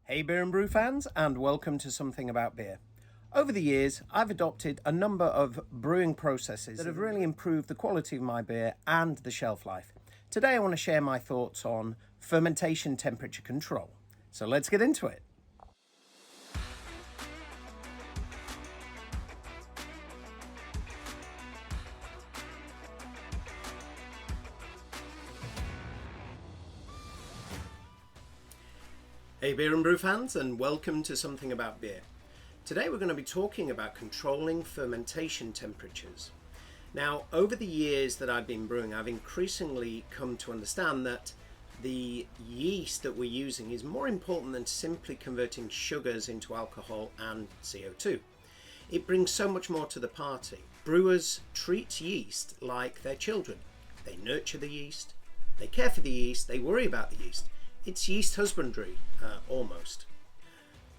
Hey beer and brew fans, and welcome to Something About Beer. Over the years, I've adopted a number of brewing processes that have really improved the quality of my beer and the shelf life. Today I want to share my thoughts on fermentation temperature control. So let's get into it. Hey beer and brew fans, and welcome to Something About Beer. Today we're going to be talking about controlling fermentation temperatures. Now, over the years that I've been brewing, I've increasingly come to understand that the yeast that we're using is more important than simply converting sugars into alcohol and CO2. It brings so much more to the party. Brewers treat yeast like their children. They nurture the yeast, they care for the yeast, they worry about the yeast. It's yeast husbandry, almost.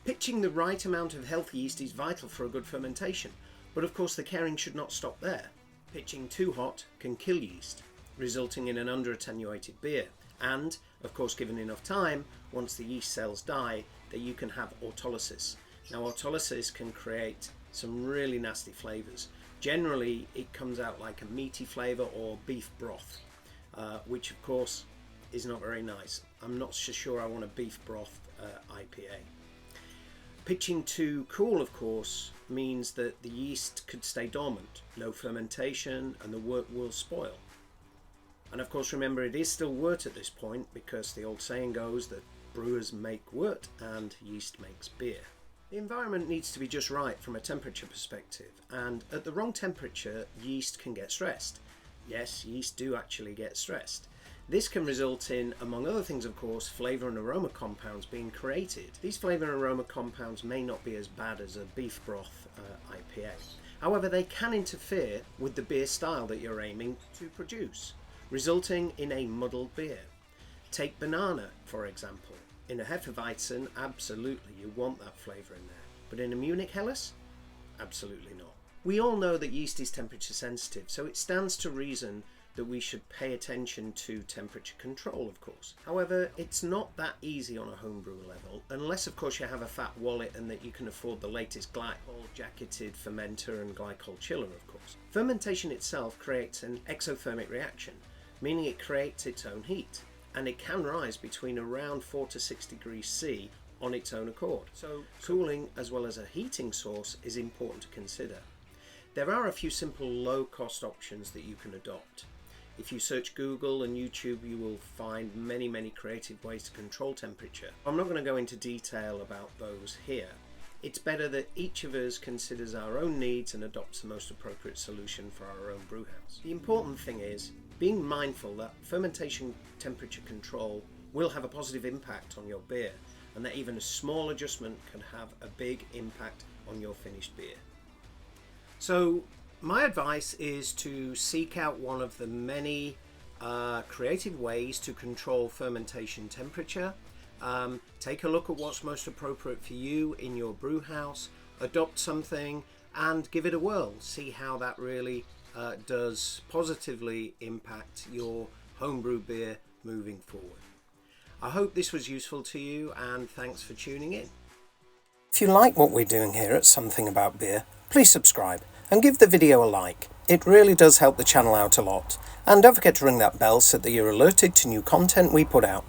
Pitching the right amount of healthy yeast is vital for a good fermentation, but of course the caring should not stop there. Pitching too hot can kill yeast, resulting in an under-attenuated beer, and, of course, given enough time, once the yeast cells die, that you can have autolysis. Now, autolysis can create some really nasty flavours. Generally, it comes out like a meaty flavour or beef broth, which, of course, is not very nice. I'm not so sure I want a beef broth IPA. Pitching too cool, of course, means that the yeast could stay dormant, no fermentation, and the wort will spoil. And of course, remember, it is still wort at this point, because the old saying goes that brewers make wort and yeast makes beer. The environment needs to be just right from a temperature perspective, and at the wrong temperature, yeast can get stressed. Yes, yeast do actually get stressed. This can result in, among other things of course, flavour and aroma compounds being created. These flavour and aroma compounds may not be as bad as a beef broth IPA. However, they can interfere with the beer style that you're aiming to produce, resulting in a muddled beer. Take banana, for example. In a Hefeweizen, absolutely you want that flavour in there. But in a Munich Helles, absolutely not. We all know that yeast is temperature sensitive, so it stands to reason that we should pay attention to temperature control, of course. However, it's not that easy on a homebrew level, unless of course you have a fat wallet and that you can afford the latest glycol jacketed fermenter and glycol chiller, of course. Fermentation itself creates an exothermic reaction, meaning it creates its own heat, and it can rise between around 4 to 6 degrees C on its own accord. So cooling as well as a heating source is important to consider. There are a few simple low-cost options that you can adopt. If you search Google and YouTube, you will find many creative ways to control temperature. I'm not going to go into detail about those here. It's better that each of us considers our own needs and adopts the most appropriate solution for our own brew house. The important thing is being mindful that fermentation temperature control will have a positive impact on your beer, and that even a small adjustment can have a big impact on your finished beer. So, my advice is to seek out one of the many creative ways to control fermentation temperature. Take a look at what's most appropriate for you in your brew house, adopt something and give it a whirl. See how that really does positively impact your homebrew beer moving forward. I hope this was useful to you, and thanks for tuning in. If you like what we're doing here at Something About Beer, please subscribe and give the video a like. It really does help the channel out a lot. And don't forget to ring that bell so that you're alerted to new content we put out.